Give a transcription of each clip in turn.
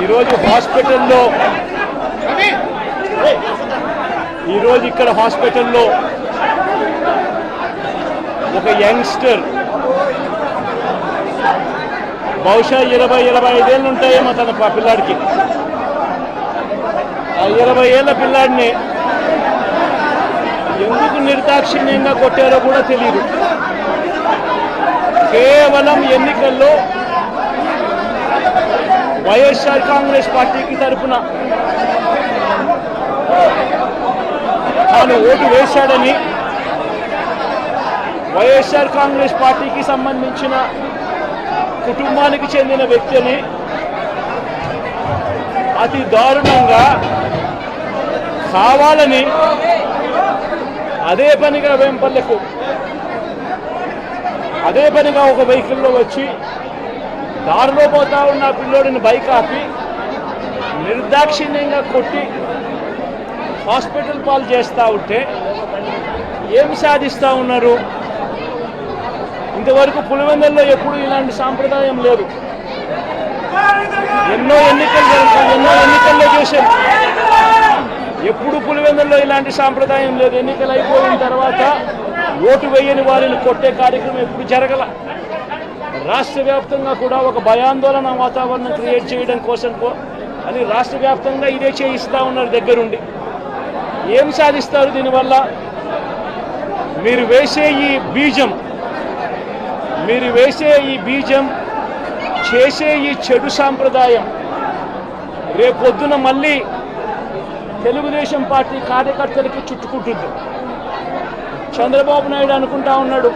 ఈరోజు ఇక్కడ హాస్పిటల్లో ఒక యంగ్స్టర్ బహుశా 20-25 ఏళ్ళు ఉంటాయేమో తన పిల్లాడికి. ఆ 20 ఏళ్ళ పిల్లాడిని ఎందుకు నిర్దాక్షిణ్యంగా కొట్టారో కూడా తెలియదు. కేవలం ఎన్నికల్లో వైఎస్ఆర్ కాంగ్రెస్ పార్టీకి తరఫున తాను ఓటు వేశాడని, వైఎస్ఆర్ కాంగ్రెస్ పార్టీకి సంబంధించిన కుటుంబానికి చెందిన వ్యక్తిని అతి దారుణంగా కావాలని అదే పనిగా వేంపల్లెకు ఒక వెహికల్లో వచ్చి దారిలో పోతా ఉన్న పిల్లోడిని బైక్ ఆపి నిర్దాక్షిణ్యంగా కొట్టి హాస్పిటల్ పాలు చేస్తూ ఉంటే ఏం సాధిస్తూ ఉన్నారు? ఇంతవరకు పులివెందుల్లో ఎప్పుడు ఇలాంటి సాంప్రదాయం లేదు. ఎన్నో ఎన్నికల్లో చేశారు, ఎప్పుడు పులివెందుల్లో ఇలాంటి సాంప్రదాయం లేదు. ఎన్నికలు అయిపోయిన తర్వాత ఓటు వేయని వారిని కొట్టే కార్యక్రమం ఎప్పుడు జరగల. రాష్ట్ర వ్యాప్తంగా కూడా ఒక భయాందోళన వాతావరణం క్రియేట్ చేయడం కోసం అని రాష్ట్ర వ్యాప్తంగా ఇదే చేయిస్తూ ఉన్నారు దగ్గరుండి. ఏం సాధిస్తారు దీనివల్ల? మీరు వేసే ఈ బీజం చేసే ఈ చెడు సాంప్రదాయం రేపొద్దున మళ్ళీ తెలుగుదేశం పార్టీ కార్యకర్తలకి చుట్టుకుంటుంది. చంద్రబాబు నాయుడు అనుకుంటా ఉన్నాడు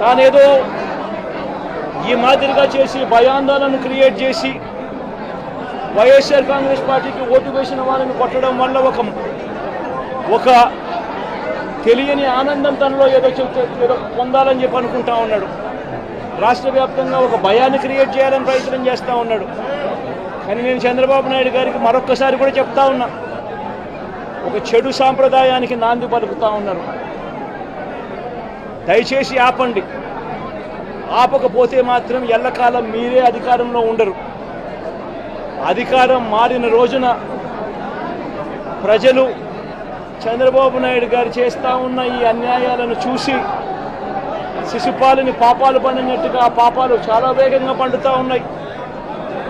తానేదో ఈ మాదిరిగా చేసి భయాందోళన క్రియేట్ చేసి వైఎస్ఆర్ కాంగ్రెస్ పార్టీకి ఓటు వేసిన వాళ్ళని కొట్టడం వల్ల ఒక తెలియని ఆనందం తనలో ఏదో పొందాలని చెప్పి అనుకుంటా ఉన్నాడు. రాష్ట్ర వ్యాప్తంగా ఒక భయాన్ని క్రియేట్ చేయాలని ప్రయత్నం చేస్తూ ఉన్నాడు. కానీ నేను చంద్రబాబు నాయుడు గారికి మరొక్కసారి కూడా చెప్తా ఉన్నా, ఒక చెడు సాంప్రదాయానికి నాంది పలుకుతూ ఉన్నారు. దయచేసి ఆపండి. ఆపకపోతే మాత్రం ఎల్లకాలం మీరే అధికారంలో ఉండరు. అధికారం మారిన రోజున ప్రజలు చంద్రబాబు నాయుడు గారు చేస్తూ ఉన్న ఈ అన్యాయాలను చూసి శిశుపాలని పాపాలు పండినట్టుగా ఆ పాపాలు చాలా వేగంగా పండుతూ ఉన్నాయి.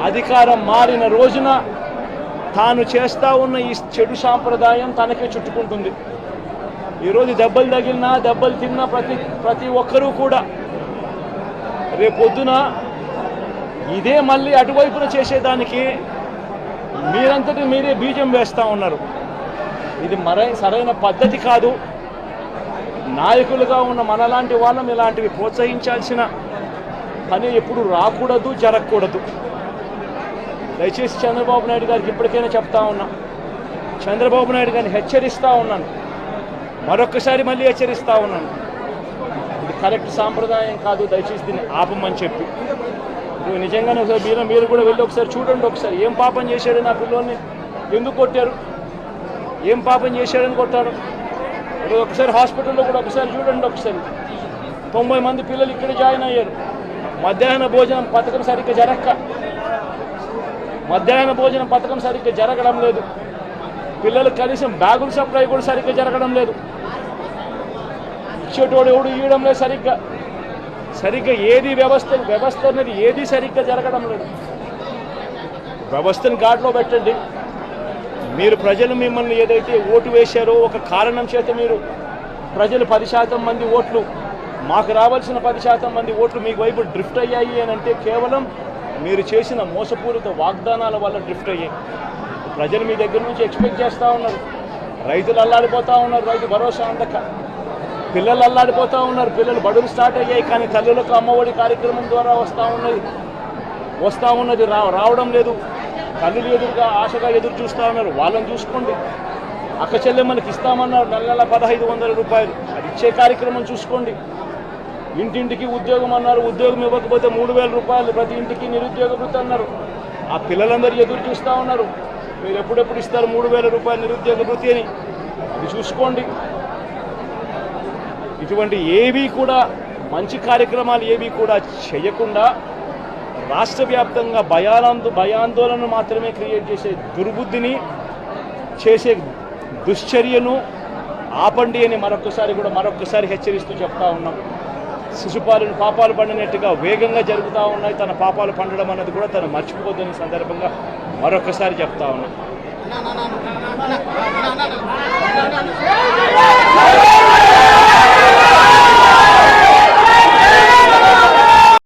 అధికారం మారిన రోజున తాను చేస్తూ ఉన్న ఈ చెడు సాంప్రదాయం తనకే చుట్టుకుంటుంది. ఈరోజు దెబ్బలు తగిలినా దెబ్బలు తిన్నా ప్రతి ఒక్కరూ కూడా రేపొద్దున ఇదే మళ్ళీ అటువైపున చేసేదానికి మీరంతటి మీరే బీజం వేస్తూ ఉన్నారు. ఇది సరైన పద్ధతి కాదు. నాయకులుగా ఉన్న మనలాంటి వాళ్ళం ఇలాంటివి ప్రోత్సహించాల్సిన పని ఎప్పుడు రాకూడదు, జరగకూడదు. దయచేసి చంద్రబాబు నాయుడు గారికి ఇప్పటికైనా చెప్తా ఉన్నా, చంద్రబాబు నాయుడు గారిని హెచ్చరిస్తూ ఉన్నాను, మరొక్కసారి మళ్ళీ హెచ్చరిస్తూ ఉన్నాను. ఇది కరెక్ట్ సాంప్రదాయం కాదు, దయచేసి దీన్ని ఆపమని చెప్పి. నువ్వు నిజంగానే ఒకసారి మీరు కూడా వెళ్ళి ఒకసారి చూడండి. ఒకసారి ఏం పాపం చేశాడు నా పిల్లోని, ఎందుకు కొట్టారు, ఏం పాపం చేశాడని కొట్టారు. ఒకసారి హాస్పిటల్లో కూడా ఒకసారి చూడండి. ఒకసారి 90 మంది పిల్లలు ఇక్కడ జాయిన్ అయ్యారు. మధ్యాహ్న భోజనం పథకం సరిగ్గా జరగడం లేదు. పిల్లలకు కనీసం బ్యాగుల సప్లై కూడా సరిగ్గా జరగడం లేదు. ఇచ్చేటోడు ఎవడు ఇవ్వడం లేదు సరిగ్గా ఏది వ్యవస్థ అనేది ఏది సరిగ్గా జరగడం లేదు. వ్యవస్థను గాడిలో పెట్టండి. మీరు ప్రజలు మిమ్మల్ని ఏదైతే ఓటు వేశారో ఒక కారణం చేత మీరు ప్రజలు 10% మంది ఓట్లు, మాకు రావాల్సిన 10% మంది ఓట్లు మీకు వైపు డ్రిఫ్ట్ అయ్యాయి అని అంటే కేవలం మీరు చేసిన మోసపూరిత వాగ్దానాల వల్ల డ్రిఫ్ట్ అయ్యాయి. ప్రజలు మీ దగ్గర నుంచి ఎక్స్పెక్ట్ చేస్తూ ఉన్నారు. రైతులు అల్లాడిపోతూ ఉన్నారు, రైతు భరోసా అందక. పిల్లలు అల్లాడిపోతూ ఉన్నారు, పిల్లలు బడులు స్టార్ట్ అయ్యాయి కానీ తల్లులకు అమ్మఒడి కార్యక్రమం ద్వారా వస్తూ ఉన్నది రావడం లేదు. తల్లులు ఎదురుగా ఆశగా ఎదురు చూస్తూ ఉన్నారు. వాళ్ళని చూసుకోండి. అక్క చెల్లెమ్మలకి ఇస్తామన్నారు నెల 1500 రూపాయలు, అది ఇచ్చే కార్యక్రమం చూసుకోండి. ఇంటింటికి ఉద్యోగం అన్నారు, ఉద్యోగం ఇవ్వకపోతే 3000 రూపాయలు ప్రతి ఇంటికి నిరుద్యోగ వృత్తి అన్నారు. ఆ పిల్లలందరూ ఎదురు చూస్తూ ఉన్నారు, మీరు ఎప్పుడెప్పుడు ఇస్తారు 3000 రూపాయలు నిరుద్యోగ వృత్తి అని. అది చూసుకోండి. ఇటువంటి ఏవి కూడా మంచి కార్యక్రమాలు ఏవి కూడా చేయకుండా రాష్ట్ర వ్యాప్తంగా భయాందోళన మాత్రమే క్రియేట్ చేసే దుర్బుద్ధిని చేసే దుశ్చర్యను ఆపండి అని మరొకసారి హెచ్చరిస్తూ చెప్తా ఉన్నాం. శిశుపాలను పాపాలు పండినట్టుగా వేగంగా జరుగుతూ ఉన్నాయి. తన పాపాలు పండడం అన్నది కూడా తను మర్చిపోదని సందర్భంగా మరొకసారి చెప్తా ఉన్నాం.